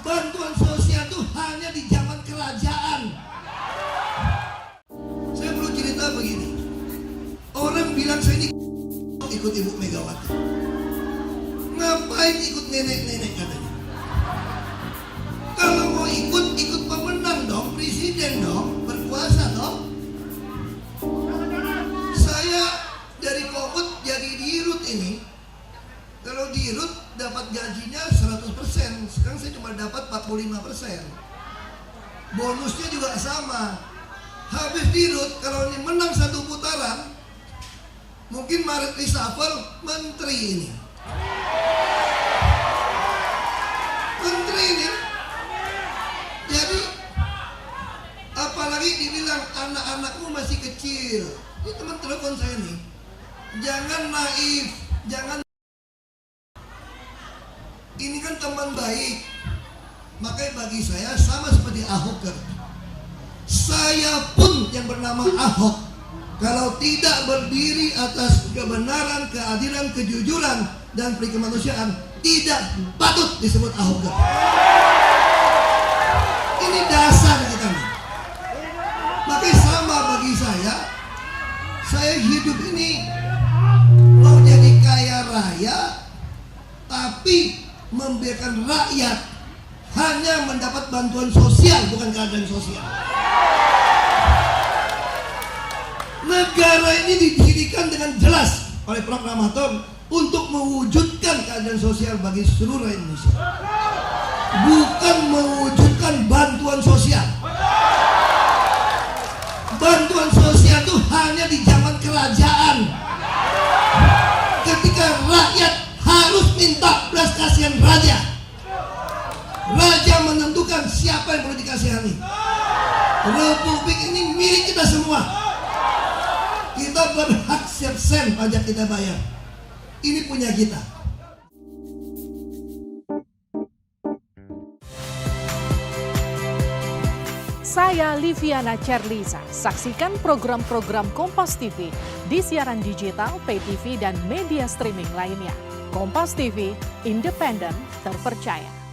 Bantuan sosial itu hanya di zaman kerajaan. Saya perlu cerita begini. Orang bilang saya ini ikut Ibu Megawati. Ngapain ikut nenek-nenek katanya? Kalau mau ikut pemenang dong, presiden dong, berkuasa dong. Saya dari Kogut jadi dirut ini. Kalau dirut dapat gajinya 100%, sekarang saya cuma dapat 45%. Bonusnya juga sama. Habis dirut, kalau ini menang satu putaran, mungkin Maret reshuffle menteri ini. Menteri ini. Jadi apalagi dibilang anak-anakmu masih kecil. Ini teman telepon saya nih. Jangan naif, jangan. Ini kan teman baik. Makanya bagi saya sama seperti Ahok. Saya pun yang bernama Ahok, kalau tidak berdiri atas kebenaran, keadilan, kejujuran, dan kemanusiaan, tidak patut disebut Ahok. Ini dasar kita. Makanya sama bagi saya hidup ini mau jadi kaya raya, tapi membiarkan rakyat hanya mendapat bantuan sosial, bukan keadilan sosial. Negara ini didirikan dengan jelas oleh proklamator untuk mewujudkan keadilan sosial bagi seluruh Indonesia, bukan mewujudkan bantuan sosial. Bantuan sosial itu hanya di zaman kerajaan, ketika rakyat harus minta belas kasihan raja. Raja menentukan siapa yang perlu dikasihani. Republik ini milik kita semua. Kita berhak setiap sen pajak kita bayar. Ini punya kita. Saya Liviana Cerlisa. Saksikan program-program Kompas TV di siaran digital, pay TV, dan media streaming lainnya. Kompas TV, independen, terpercaya.